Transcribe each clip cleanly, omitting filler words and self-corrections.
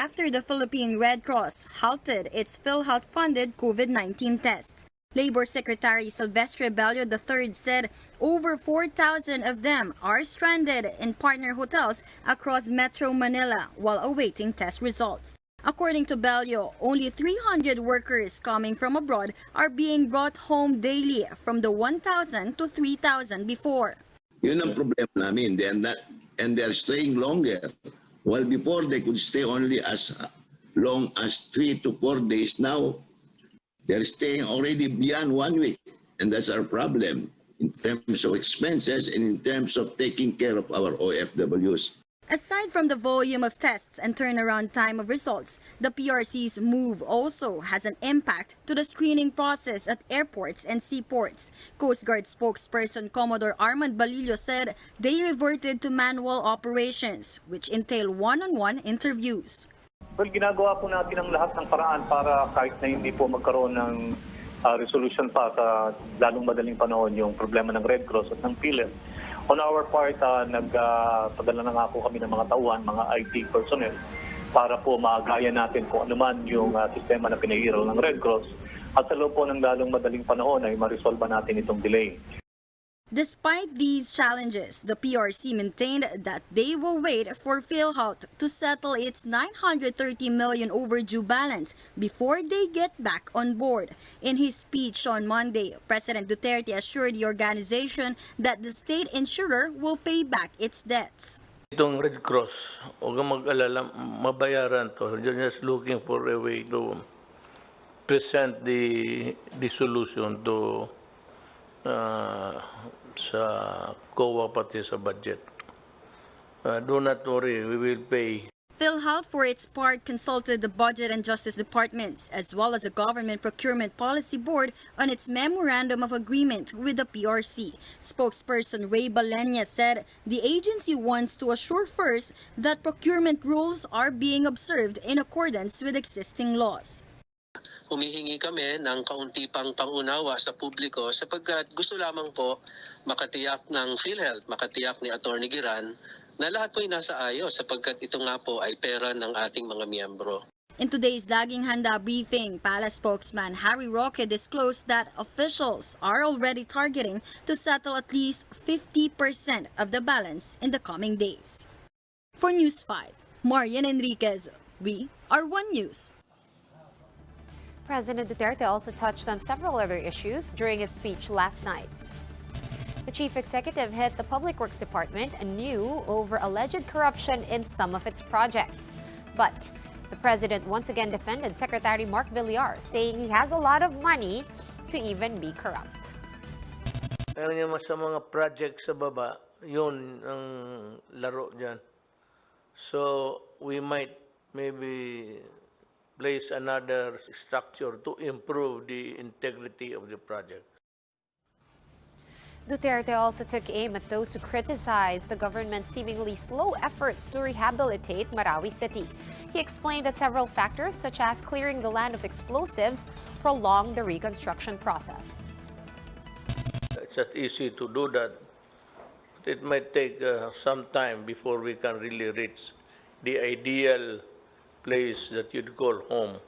after the Philippine Red Cross halted its PhilHealth-funded COVID-19 tests. Labor Secretary Silvestre Bello III said over 4,000 of them are stranded in partner hotels across Metro Manila while awaiting test results. According to Bello, only 300 workers coming from abroad are being brought home daily from the 1,000 to 3,000 before. Yun ang problema namin. They're staying longer. While before they could stay only as long as 3 to 4 days, now they're staying already beyond 1 week. And that's our problem in terms of expenses and in terms of taking care of our OFWs. Aside from the volume of tests and turnaround time of results, the PRC's move also has an impact to the screening process at airports and seaports. Coast Guard spokesperson Commodore Armand Balillo said they reverted to manual operations, which entail one-on-one interviews. Well, ginagawa po natin ang lahat ng paraan para kahit na hindi po magkaroon ng resolution pa sa lalong madaling panahon yung problema ng Red Cross at ng PhilHealth. On our part, nagpadala na nga po kami ng mga tauhan, mga IT personnel, para po maagaya natin kung ano man yung sistema na pinahiraw ng Red Cross. At sa loob po ng lalong madaling panahon ay ma-resolve natin itong delay. Despite these challenges, the PRC maintained that they will wait for PhilHealth to settle its 930 million overdue balance before they get back on board. In his speech on Monday, President Duterte assured the organization that the state insurer will pay back its debts. Itong Red Cross, huwag kang mag-alala, mabayaran to. They're just looking for a way to present the solution to sa COA pati sa budget. Do not worry, we will pay. PhilHealth, for its part, consulted the Budget and Justice Departments as well as the Government Procurement Policy Board on its Memorandum of Agreement with the PRC. Spokesperson Ray Balenya said the agency wants to assure first that procurement rules are being observed in accordance with existing laws. Humihingi kami ng kaunti pang pangunawa sa publiko sapagkat gusto lamang po makatiyak ng PhilHealth, makatiyak ni Atty. Giran na lahat po ay nasa ayos sapagkat ito nga po ay pera ng ating mga miyembro. In today's Laging Handa briefing, Palace spokesman Harry Roque disclosed that officials are already targeting to settle at least 50% of the balance in the coming days. For News 5, Marian Enriquez, we are One News. President Duterte also touched on several other issues during his speech last night. The chief executive hit the Public Works Department anew over alleged corruption in some of its projects. But the president once again defended Secretary Mark Villar, saying he has a lot of money to even be corrupt. Alam niyo, sa mga projects sa baba, yun ang laro dyan. So, we might maybe place another structure to improve the integrity of the project. Duterte also took aim at those who criticize the government's seemingly slow efforts to rehabilitate Marawi City. He explained that several factors, such as clearing the land of explosives, prolong the reconstruction process. It's not easy to do that. It might take some time before we can really reach the ideal place that you'd call home.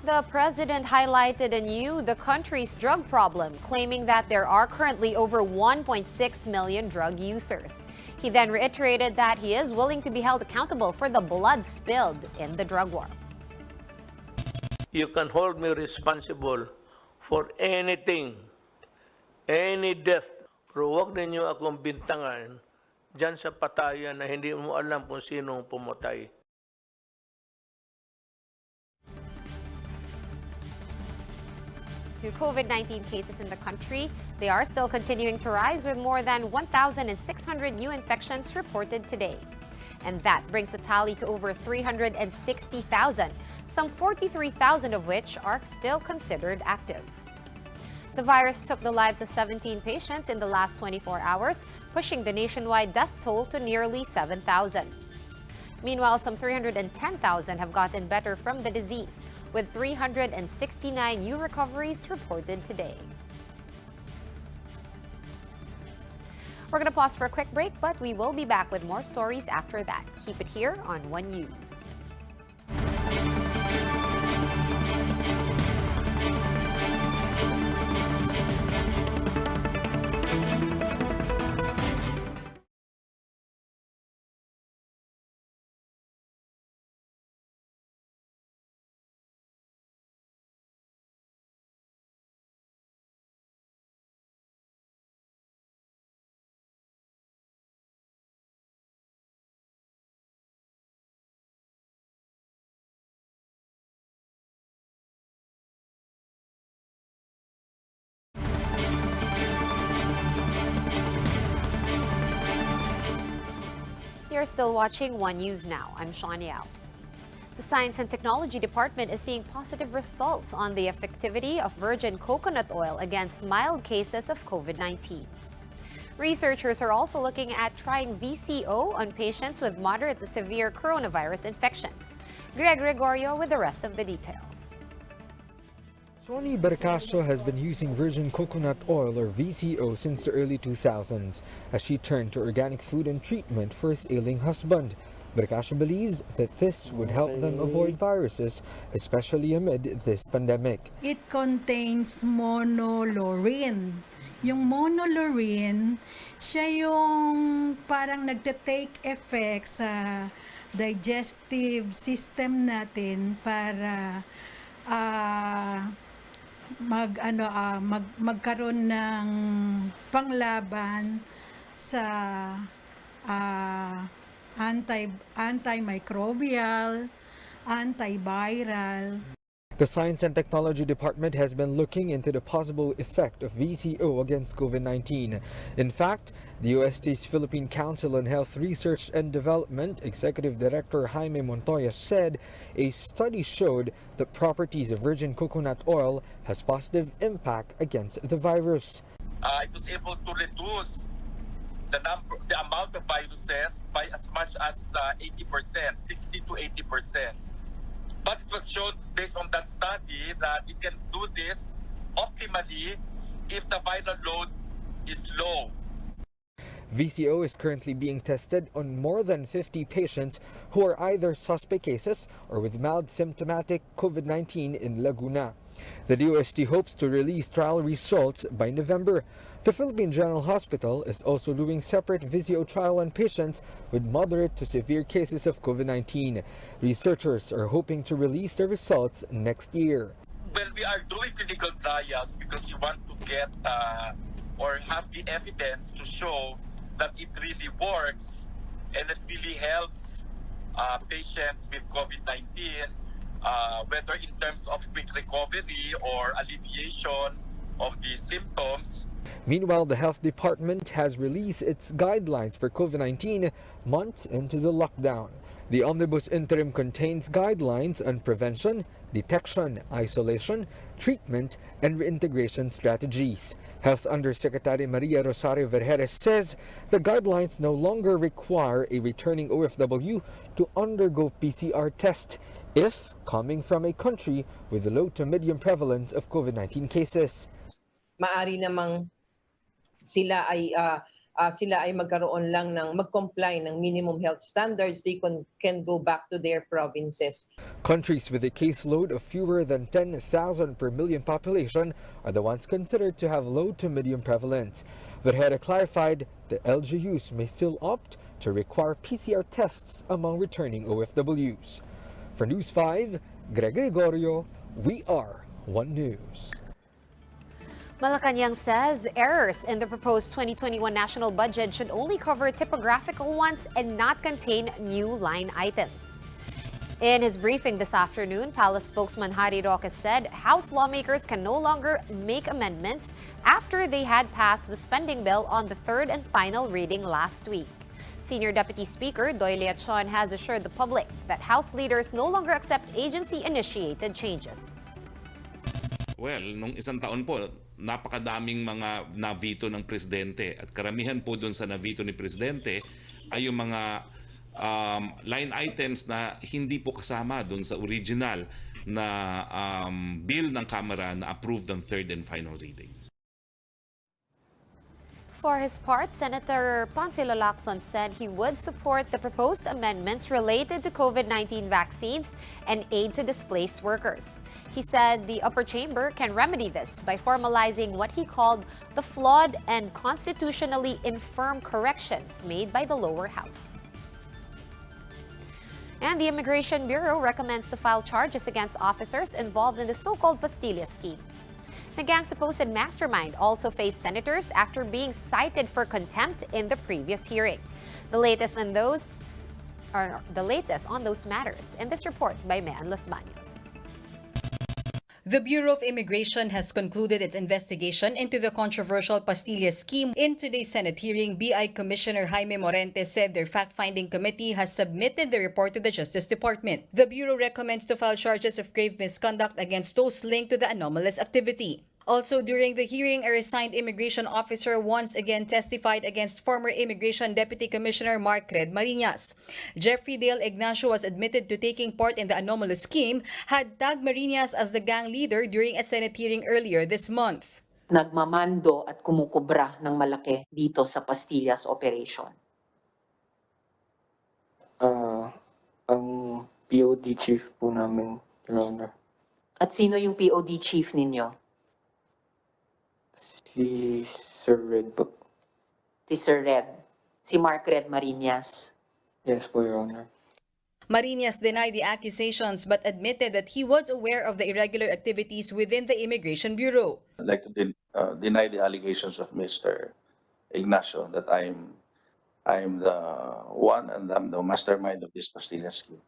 The president highlighted anew the country's drug problem, claiming that there are currently over 1.6 million drug users. He then reiterated that he is willing to be held accountable for the blood spilled in the drug war. You can hold me responsible for anything, any death. Pero huwag ninyo akong bintangan dyan sa patayan na hindi mo alam kung sino pumatay. To COVID-19 cases in the country, they are still continuing to rise with more than 1,600 new infections reported today. And that brings the tally to over 360,000, some 43,000 of which are still considered active. The virus took the lives of 17 patients in the last 24 hours, pushing the nationwide death toll to nearly 7,000. Meanwhile, some 310,000 have gotten better from the disease, with 369 new recoveries reported today. We're going to pause for a quick break, but we will be back with more stories after that. Keep it here on One News. You're still watching One News Now. I'm Sean Yao. The Science and Technology Department is seeing positive results on the effectivity of virgin coconut oil against mild cases of COVID-19. Researchers are also looking at trying VCO on patients with moderate to severe coronavirus infections. Greg Gregorio with the rest of the details. Sony Bercasio has been using virgin coconut oil or VCO since the early 2000s as she turned to organic food and treatment for his ailing husband. Bercasio believes that this would help them avoid viruses, especially amid this pandemic. It contains monolaurin. Yung monolaurin, siya yung parang nagte-take effect sa digestive system natin para magkaroon ng panglaban sa antimicrobial, antiviral. The Science and Technology Department has been looking into the possible effect of VCO against COVID-19. In fact, the UST's Philippine Council on Health Research and Development Executive Director Jaime Montoya said a study showed the properties of virgin coconut oil has positive impact against the virus. It was able to reduce the amount of viruses by as much as 80%, 60 to 80%. But it was shown based on that study that it can do this optimally if the viral load is low. VCO is currently being tested on more than 50 patients who are either suspect cases or with mild symptomatic COVID-19 in Laguna. The DOST hopes to release trial results by November. The Philippine General Hospital is also doing separate VCO trial on patients with moderate to severe cases of COVID-19. Researchers are hoping to release the results next year. Well, we are doing clinical trials because we want to get or have the evidence to show that it really works and it really helps patients with COVID-19, whether in terms of quick recovery or alleviation of the symptoms. Meanwhile, the Health Department has released its guidelines for COVID-19 months into the lockdown. The Omnibus Interim contains guidelines on prevention, detection, isolation, treatment, and reintegration strategies. Health Undersecretary Maria Rosario Vergeres says the guidelines no longer require a returning OFW to undergo PCR test if coming from a country with a low to medium prevalence of COVID-19 cases. Maari namang sila ay magkaroon lang ng mag-comply ng minimum health standards. They can go back to their provinces. Countries with a caseload of fewer than 10,000 per million population are the ones considered to have low to medium prevalence. Vergeres clarified the LGUs may still opt to require PCR tests among returning OFWs. For News 5, Greg Gregorio, we are One News. Malacanang says errors in the proposed 2021 national budget should only cover typographical ones and not contain new line items. In his briefing this afternoon, Palace spokesman Harry Roque said House lawmakers can no longer make amendments after they had passed the spending bill on the third and final reading last week. Senior Deputy Speaker Doy Leachon has assured the public that House leaders no longer accept agency-initiated changes. Well, nung isang taon po, napakadaming mga na-veto ng Presidente at karamihan po doon sa na-veto ni Presidente ay yung mga line items na hindi po kasama doon sa original na bill ng Kamara na approved ng third and final reading. For his part, Senator Panfilo Lacson said he would support the proposed amendments related to COVID-19 vaccines and aid to displaced workers. He said the upper chamber can remedy this by formalizing what he called the flawed and constitutionally infirm corrections made by the lower house. And the Immigration Bureau recommends to file charges against officers involved in the so-called Pastilla scheme. The gang's supposed mastermind also faced senators after being cited for contempt in the previous hearing. The latest on those matters in this report by Mean Los Baños. The Bureau of Immigration has concluded its investigation into the controversial Pastilla scheme. In today's Senate hearing, BI Commissioner Jaime Morente said their fact-finding committee has submitted the report to the Justice Department. The Bureau recommends to file charges of grave misconduct against those linked to the anomalous activity. Also, during the hearing, a resigned immigration officer once again testified against former Immigration Deputy Commissioner Mark Red Marinas. Jeffrey Dale Ignacio was admitted to taking part in the anomalous scheme, had tagged Marinas as the gang leader during a Senate hearing earlier this month. Nagmamando at kumukubra ng malaki dito sa Pastillas operation? Ang POD chief po namin, Your Honor. At sino yung POD chief ninyo? Si Sir Red po. Si Sir Red. Si Mark Red Marinas. Yes po, Your Honor. Marinas denied the accusations but admitted that he was aware of the irregular activities within the Immigration Bureau. I'd like to deny the allegations of Mr. Ignacio that I'm the one and I'm the mastermind of this Pastilla scheme.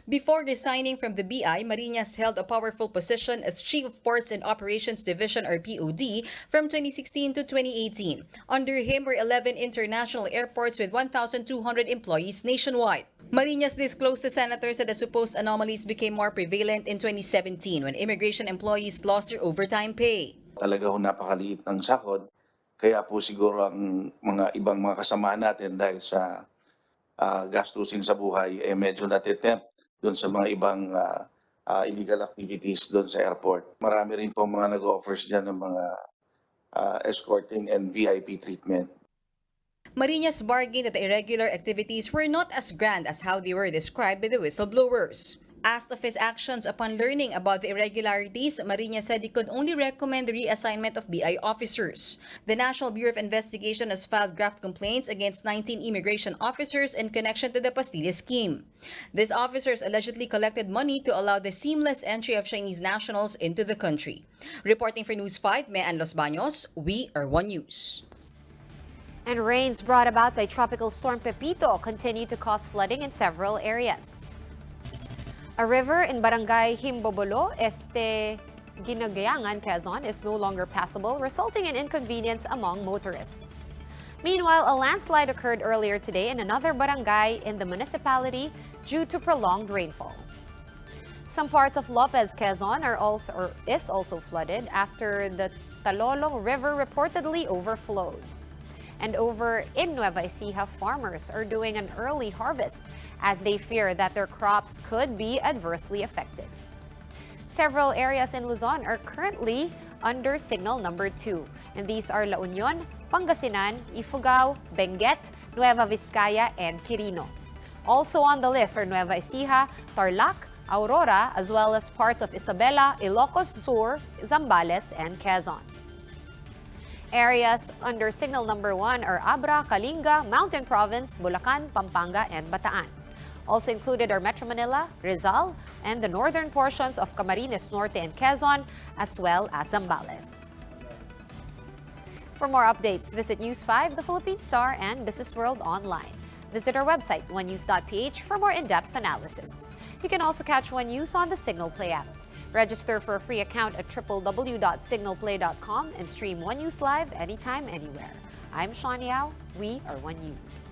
Before resigning from the BI, Marinas held a powerful position as Chief of Ports and Operations Division or POD from 2016 to 2018. Under him were 11 international airports with 1,200 employees nationwide. Marinas disclosed to senators that the supposed anomalies became more prevalent in 2017 when immigration employees lost their overtime pay. Talaga ho napakaliit ng sahod, kaya po siguro ang mga ibang mga kasama natin dahil sa gastusin sa buhay medyo natitempt doon sa mga ibang illegal activities doon sa airport. Marami rin po mga nag-offers dyan ng mga escorting and VIP treatment. Marinas bargained that the irregular activities were not as grand as how they were described by the whistleblowers. Asked of his actions upon learning about the irregularities, Marinas said he could only recommend the reassignment of BI officers. The National Bureau of Investigation has filed graft complaints against 19 immigration officers in connection to the Pastilla scheme. These officers allegedly collected money to allow the seamless entry of Chinese nationals into the country. Reporting for News 5, Mean Los Baños, we are One News. And rains brought about by Tropical Storm Pepito continue to cause flooding in several areas. A river in Barangay Himbobolo, Ginagayangan, Quezon is no longer passable, resulting in inconvenience among motorists. Meanwhile, a landslide occurred earlier today in another barangay in the municipality due to prolonged rainfall. Some parts of Lopez, Quezon is also flooded after the Talolong River reportedly overflowed. And over in Nueva Ecija, farmers are doing an early harvest as they fear that their crops could be adversely affected. Several areas in Luzon are currently under signal number 2, and these are La Union, Pangasinan, Ifugao, Benguet, Nueva Vizcaya, and Quirino. Also on the list are Nueva Ecija, Tarlac, Aurora, as well as parts of Isabela, Ilocos Sur, Zambales, and Quezon. Areas under signal number 1 are Abra, Kalinga, Mountain Province, Bulacan, Pampanga, and Bataan. Also included are Metro Manila, Rizal, and the northern portions of Camarines Norte and Quezon, as well as Zambales. For more updates, visit News 5, The Philippine Star, and Business World online. Visit our website, onenews.ph, for more in-depth analysis. You can also catch One News on the Signal Play app. Register for a free account at www.signalplay.com and stream One News live anytime, anywhere. I'm Sean Yao. We are One News.